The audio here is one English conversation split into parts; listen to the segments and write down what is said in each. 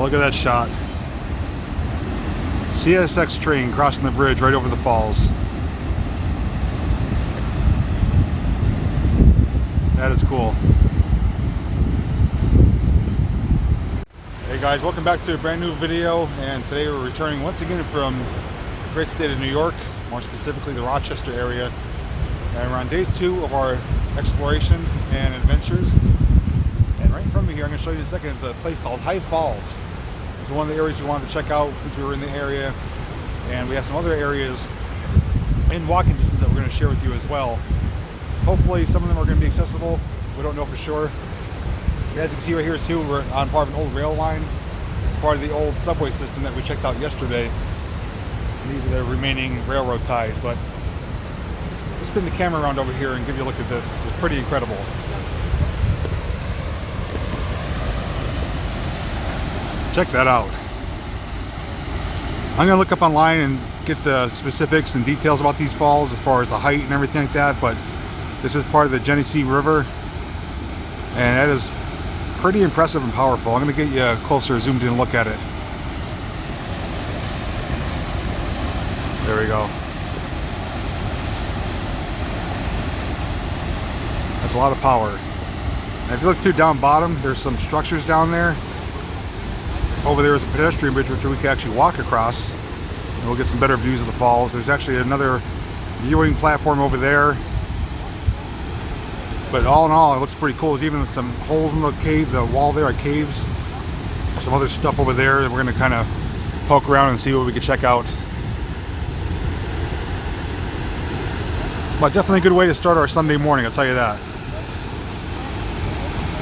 look at that shot. CSX train crossing the bridge right over the falls. That is cool. Hey guys, welcome back to a brand new video, and today we're returning once again from the great state of New York, more specifically the Rochester area. And we're on day 2 of our explorations and adventures. And right in front of me here, I'm going to show you in a second, it's a place called High Falls. It's one of the areas we wanted to check out since we were in the area. And we have some other areas in walking distance that we're going to share with you as well. Hopefully some of them are going to be accessible. We don't know for sure. As you can see right here too, we're on part of an old rail line. It's part of the old subway system that we checked out yesterday. And these are the remaining railroad ties, but let's spin the camera around over here and give you a look at this. This is pretty incredible. Check that out. I'm gonna look up online and get the specifics and details about these falls as far as the height and everything like that, but this is part of the Genesee River, and that is pretty impressive and powerful. I'm going to get you a closer zoomed in look at it. There we go. That's a lot of power. And if you look too down bottom, there's some structures down there. Over there is a pedestrian bridge which we can actually walk across, and we'll get some better views of the falls. There's actually another viewing platform over there. But all in all, it looks pretty cool. There's even some holes in the cave, the wall there are caves. There's some other stuff over there that we're going to kind of poke around and see what we can check out. But definitely a good way to start our Sunday morning, I'll tell you that.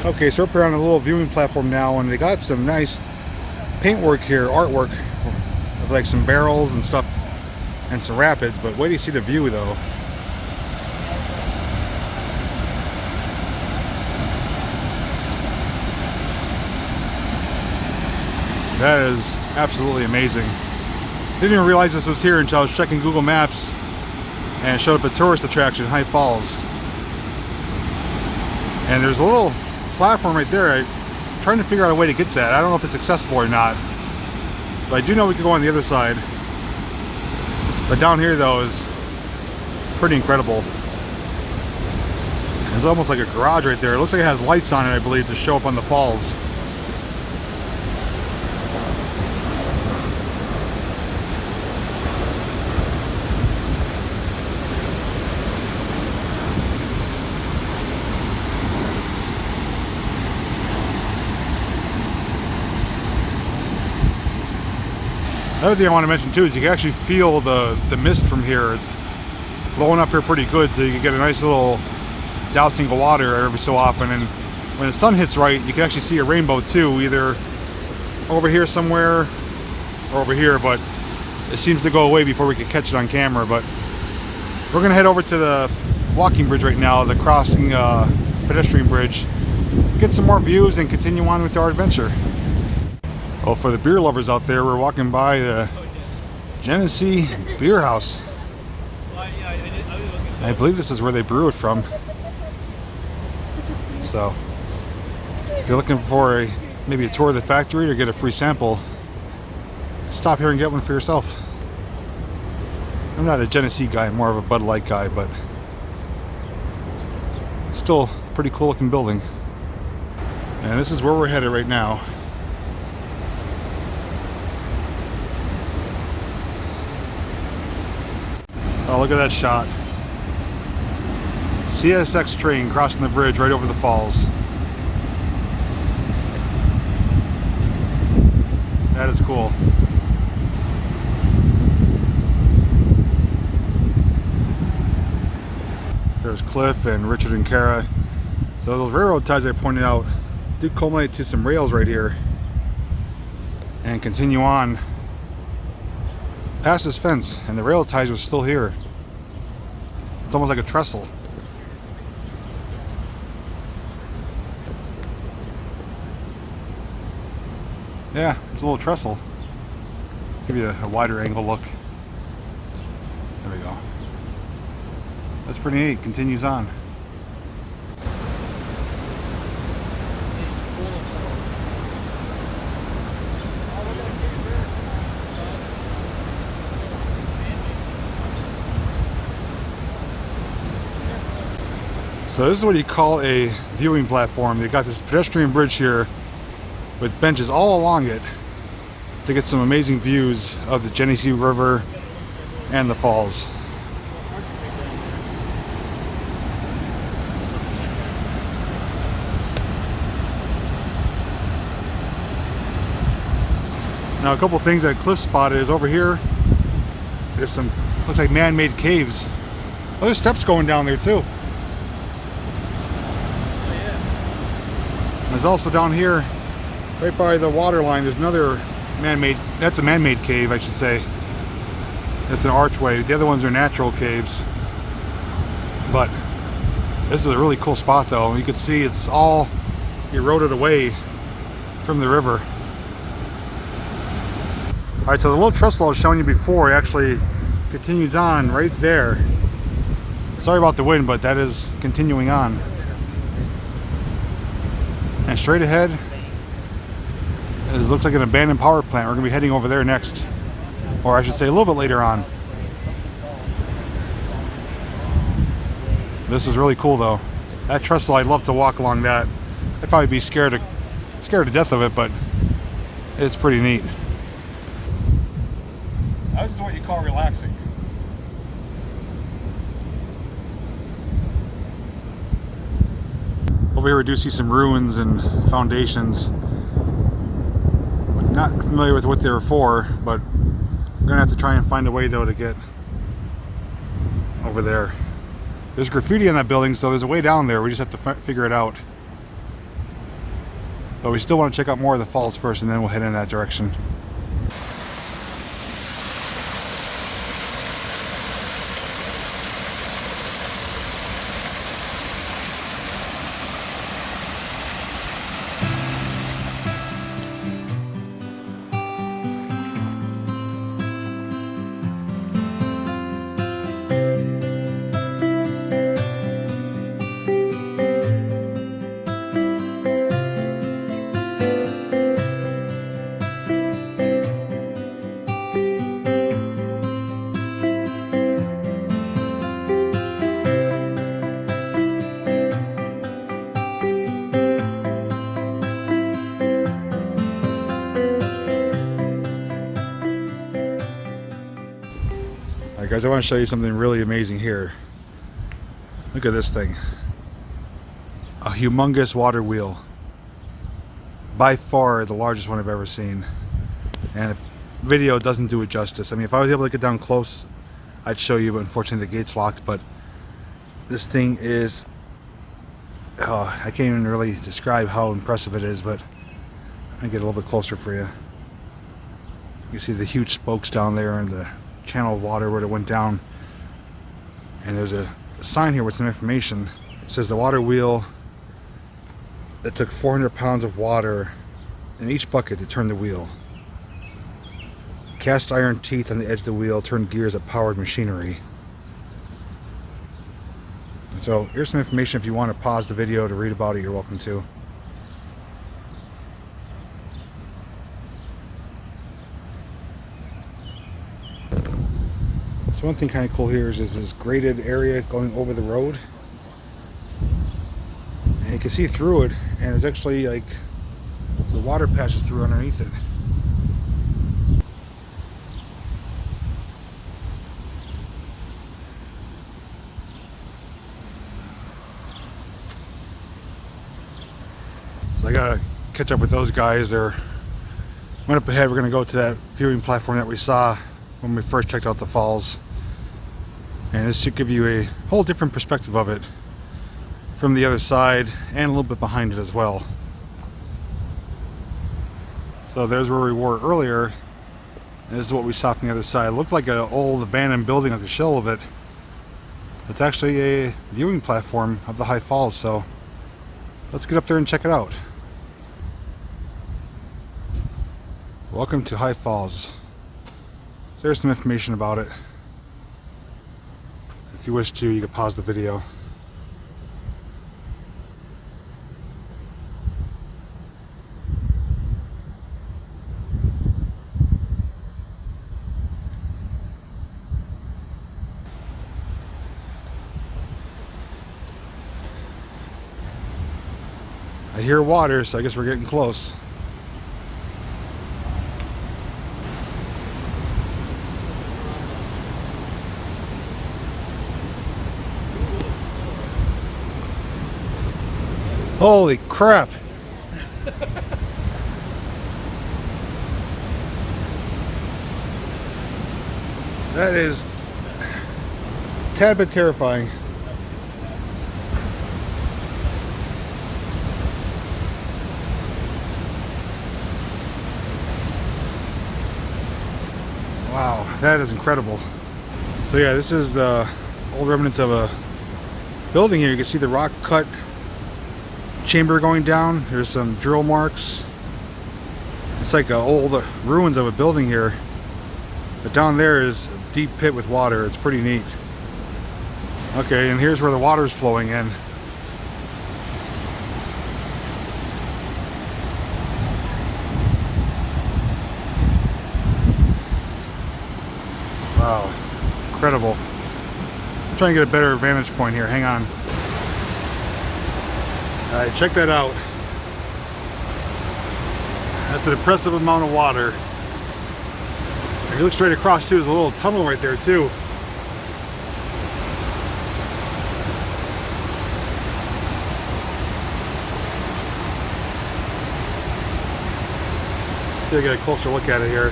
Okay, so we're up here on a little viewing platform now, and they got some nice paintwork here, artwork, of like some barrels and stuff, and some rapids. But wait till you see the view though. That is absolutely amazing. Didn't even realize this was here until I was checking Google Maps and it showed up a tourist attraction, High Falls. And there's a little platform right there. I'm trying to figure out a way to get to that. I don't know if it's accessible or not, but I do know we could go on the other side. But down here though is pretty incredible. There's almost like a garage right there. It looks like it has lights on it, I believe, to show up on the falls. Another thing I want to mention too is you can actually feel the mist from here. It's blowing up here pretty good, so you can get a nice little dousing of water every so often. And when the sun hits right, you can actually see a rainbow too, either over here somewhere or over here, but it seems to go away before we can catch it on camera. But we're going to head over to the walking bridge right now, the crossing pedestrian bridge, get some more views and continue on with our adventure. Well, for the beer lovers out there, we're walking by the Genesee Beer House. I believe this is where they brew it from. So, if you're looking for maybe a tour of the factory or get a free sample, stop here and get one for yourself. I'm not a Genesee guy, I'm more of a Bud Light guy, but still a pretty cool looking building. And this is where we're headed right now. Oh, look at that shot. CSX train crossing the bridge right over the falls. That is cool. There's Cliff and Richard and Kara. So those railroad ties I pointed out do culminate to some rails right here and continue on past this fence, and the rail ties are still here. It's almost like a trestle. Yeah, it's a little trestle. Give you a wider angle look. There we go. That's pretty neat. Continues on. So this is what you call a viewing platform. They got this pedestrian bridge here with benches all along it to get some amazing views of the Genesee River and the falls. Now a couple things that Cliff spotted is over here, there's some, looks like man-made caves. Oh, there's steps going down there too. There's also down here, right by the water line, there's another man-made, that's a man-made cave, I should say. That's an archway. The other ones are natural caves. But this is a really cool spot though. You can see it's all eroded away from the river. Alright, so the little trestle I was showing you before actually continues on right there. Sorry about the wind, but that is continuing on. And straight ahead, it looks like an abandoned power plant. We're going to be heading over there next. Or I should say a little bit later on. This is really cool though. That trestle, I'd love to walk along that. I'd probably be scared to death of it, but it's pretty neat. Now, this is what you call relaxing. Over here we do see some ruins and foundations. I'm not familiar with what they were for, but we're gonna have to try and find a way though to get over there. There's graffiti on that building, so there's a way down there. We just have to figure it out. But we still want to check out more of the falls first, and then we'll head in that direction. Alright guys, I want to show you something really amazing here. Look at this thing. A humongous water wheel. By far the largest one I've ever seen. And the video doesn't do it justice. I mean, if I was able to get down close, I'd show you, but unfortunately the gate's locked. But this thing is... oh, I can't even really describe how impressive it is, but I'll get a little bit closer for you. You see the huge spokes down there and the channel of water where it went down, and there's a sign here with some information. It says the water wheel that took 400 pounds of water in each bucket to turn the wheel. Cast iron teeth on the edge of the wheel turned gears that powered machinery. And so here's some information. If you want to pause the video to read about it, you're welcome to. So one thing kind of cool here is this graded area going over the road, and you can see through it, and there's actually like the water passes through underneath it. So I gotta catch up with those guys. They're went up ahead. We're gonna go to that viewing platform that we saw when we first checked out the falls. And this should give you a whole different perspective of it from the other side and a little bit behind it as well. So there's where we were earlier, and this is what we saw from the other side. It looked like an old abandoned building, like the shell of it. It's actually a viewing platform of the high falls, so let's get up there and check it out. Welcome to High Falls. So there's some information about it. If you wish to, you could pause the video. I hear water, so I guess we're getting close. Holy crap! That is a tad bit terrifying. Wow, that is incredible. So yeah, this is the old remnants of a building here. You can see the rock cut chamber going down. There's some drill marks. It's like old ruins of a building here. But down there is a deep pit with water. It's pretty neat. Okay, and here's where the water's flowing in. Wow, incredible. I'm trying to get a better vantage point here. Hang on. Alright, check that out. That's an impressive amount of water. If you look straight across too, there's a little tunnel right there too. Let's see if I get a closer look at it here.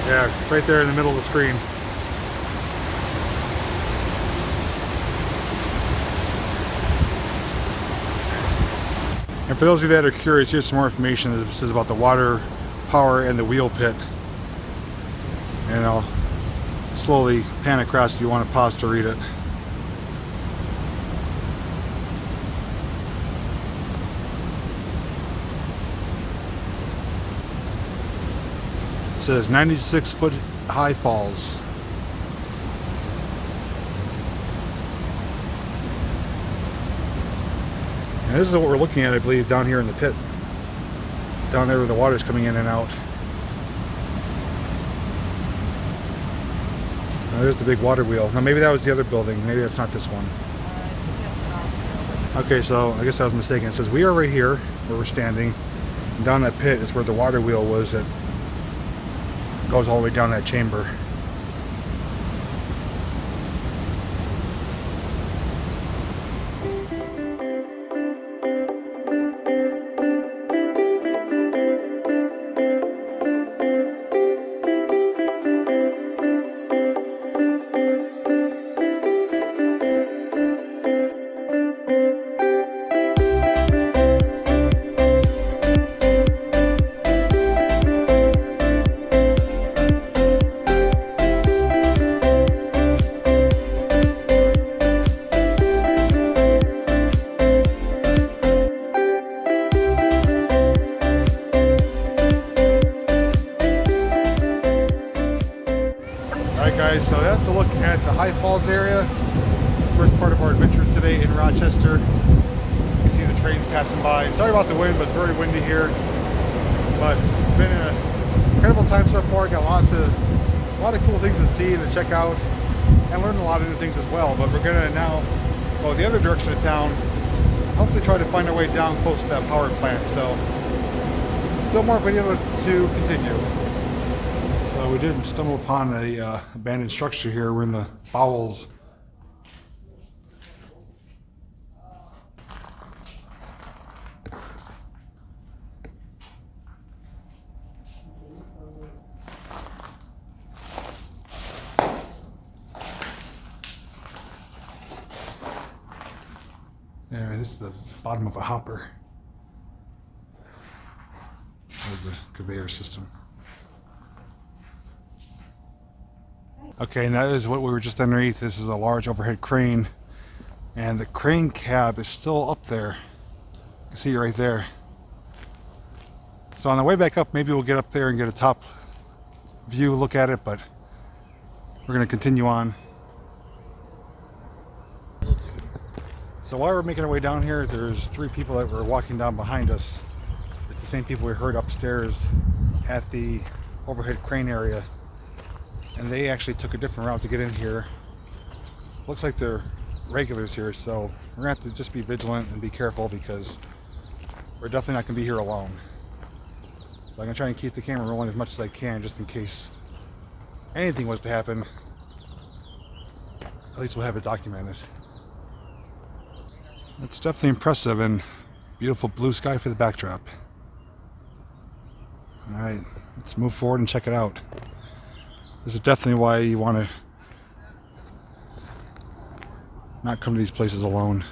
Yeah, it's right there in the middle of the screen. And for those of you that are curious, here's some more information. This is about the water power and the wheel pit. And I'll slowly pan across if you want to pause to read it. It says 96-foot high falls. And this is what we're looking at, I believe, down here in the pit. Down there where the water's coming in and out. Now there's the big water wheel. Now maybe that was the other building. Maybe that's not this one. Okay, so I guess I was mistaken. It says we are right here where we're standing. And down that pit is where the water wheel was that goes all the way down that chamber. Alright guys, so that's a look at the High Falls area. First part of our adventure today in Rochester. You can see the trains passing by. And sorry about the wind, but it's very windy here. But it's been an incredible time so far. Got a lot of cool things to see and to check out. And learn a lot of new things as well. But we're going to now go the other direction of town. Hopefully try to find our way down close to that power plant. So still more video to continue. We did stumble upon a abandoned structure here. We're in the bowels. There, this is the bottom of a hopper. There's the conveyor system. Okay, and that is what we were just underneath. This is a large overhead crane, and the crane cab is still up there. You can see it right there. So on the way back up, maybe we'll get up there and get a top view look at it, but we're going to continue on. So while we're making our way down here, there's 3 people that were walking down behind us. It's the same people we heard upstairs at the overhead crane area. And they actually took a different route to get in here. Looks like they're regulars here, so we're gonna have to just be vigilant and be careful because we're definitely not gonna be here alone. So I'm gonna try and keep the camera rolling as much as I can just in case anything was to happen. At least we'll have it documented. It's definitely impressive and beautiful blue sky for the backdrop. Alright, let's move forward and check it out. This is definitely why you want to not come to these places alone.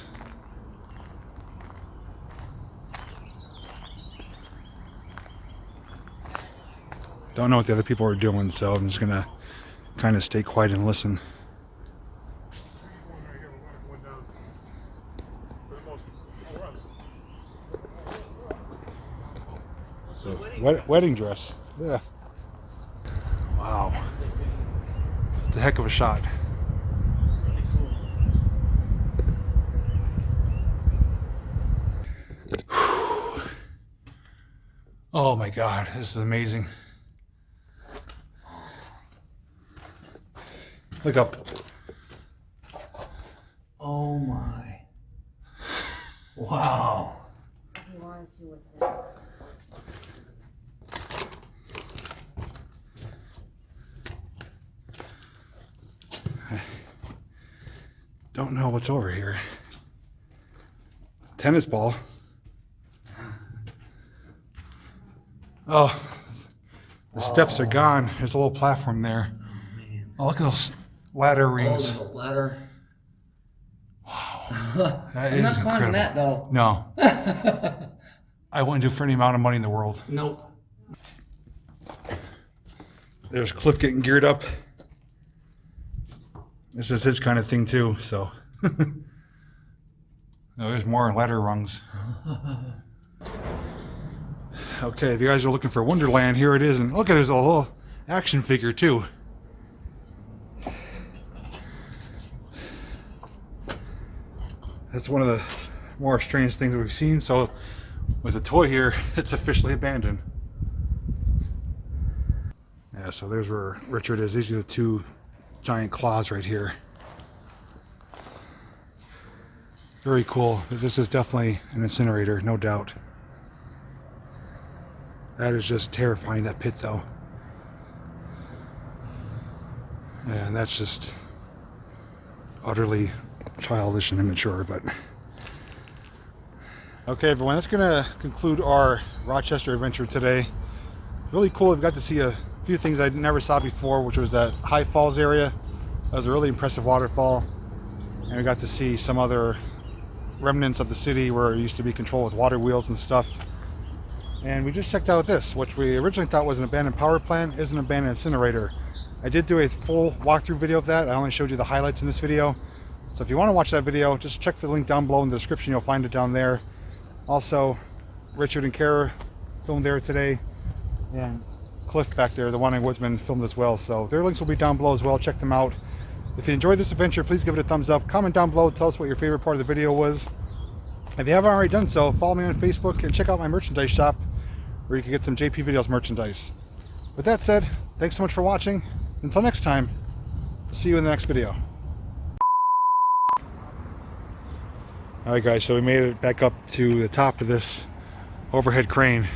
Don't know what the other people are doing, so I'm just gonna kind of stay quiet and listen. So, wedding dress. Yeah. Wow. It's a heck of a shot. Oh my God, this is amazing. Look up. Oh my. Wow. You want to see what's there? Don't know what's over here. Tennis ball. Oh, the steps are gone. There's a little platform there. Oh man. Oh, look at those ladder rings. Oh, the ladder. Wow. That I'm is not climbing incredible. that though. No. I wouldn't do it for any amount of money in the world. Nope. There's Cliff getting geared up. This is his kind of thing too, so. No, there's more ladder rungs. Okay, if you guys are looking for Wonderland, here it is. And look, there's a whole action figure too. That's one of the more strange things we've seen. So with the toy here, it's officially abandoned. Yeah, so there's where Richard is. These are the two giant claws right here. Very cool. This is definitely an incinerator, no doubt. That is just terrifying, that pit though. And that's just utterly childish and immature, but. Okay everyone, that's gonna conclude our Rochester adventure today. Really cool, we got to see a few things I never saw before, which was that High Falls area. That was a really impressive waterfall. And we got to see some other remnants of the city where it used to be controlled with water wheels and stuff. And we just checked out this, which we originally thought was an abandoned power plant, is an abandoned incinerator. I did do a full walkthrough video of that. I only showed you the highlights in this video. So if you want to watch that video, just check the link down below in the description. You'll find it down there. Also, Richard and Kara filmed there today. And Cliff back there, the Wandering Woodsman, filmed as well. So their links will be down below as well. Check them out. If you enjoyed this adventure, please give it a thumbs up. Comment down below. Tell us what your favorite part of the video was. If you haven't already done so, follow me on Facebook and check out my merchandise shop where you can get some JPVideos merchandise. With that said, thanks so much for watching. Until next time, see you in the next video. Alright guys, so we made it back up to the top of this overhead crane.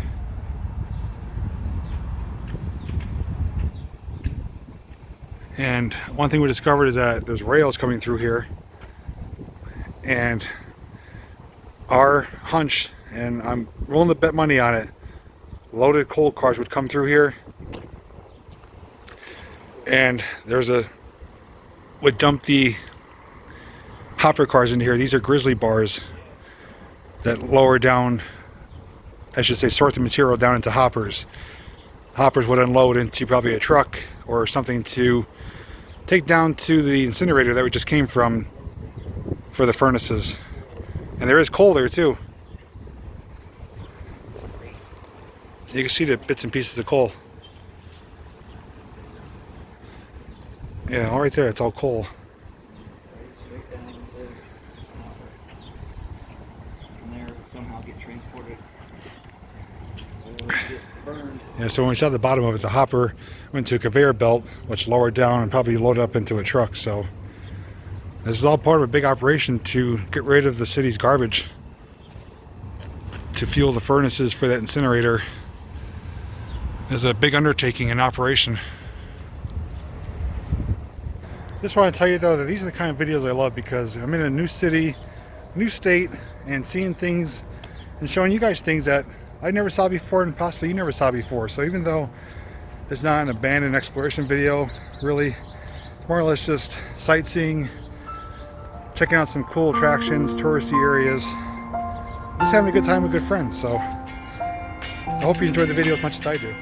And one thing we discovered is that there's rails coming through here. And our hunch, and I'm willing to bet money on it, loaded coal cars would come through here. And would dump the hopper cars into here. These are grizzly bars that lower down, I should say sort the material down into hoppers. Hoppers would unload into probably a truck or something to take down to the incinerator that we just came from for the furnaces. And there is coal there too. You can see the bits and pieces of coal. Yeah, all right there, it's all coal. Straight down into from there, somehow get transported or get burned. Yeah, so when we saw the bottom of it, the hopper went to a conveyor belt, which lowered down and probably loaded up into a truck. So This is all part of a big operation to get rid of the city's garbage to fuel the furnaces for that incinerator. It's a big undertaking and operation. Just want to tell you though that these are the kind of videos I love, because I'm in a new city, new state, and seeing things and showing you guys things that I never saw before and possibly you never saw before. So even though it's not an abandoned exploration video, really, it's more or less just sightseeing, checking out some cool attractions, touristy areas, just having a good time with good friends. So I hope you enjoyed the video as much as I do.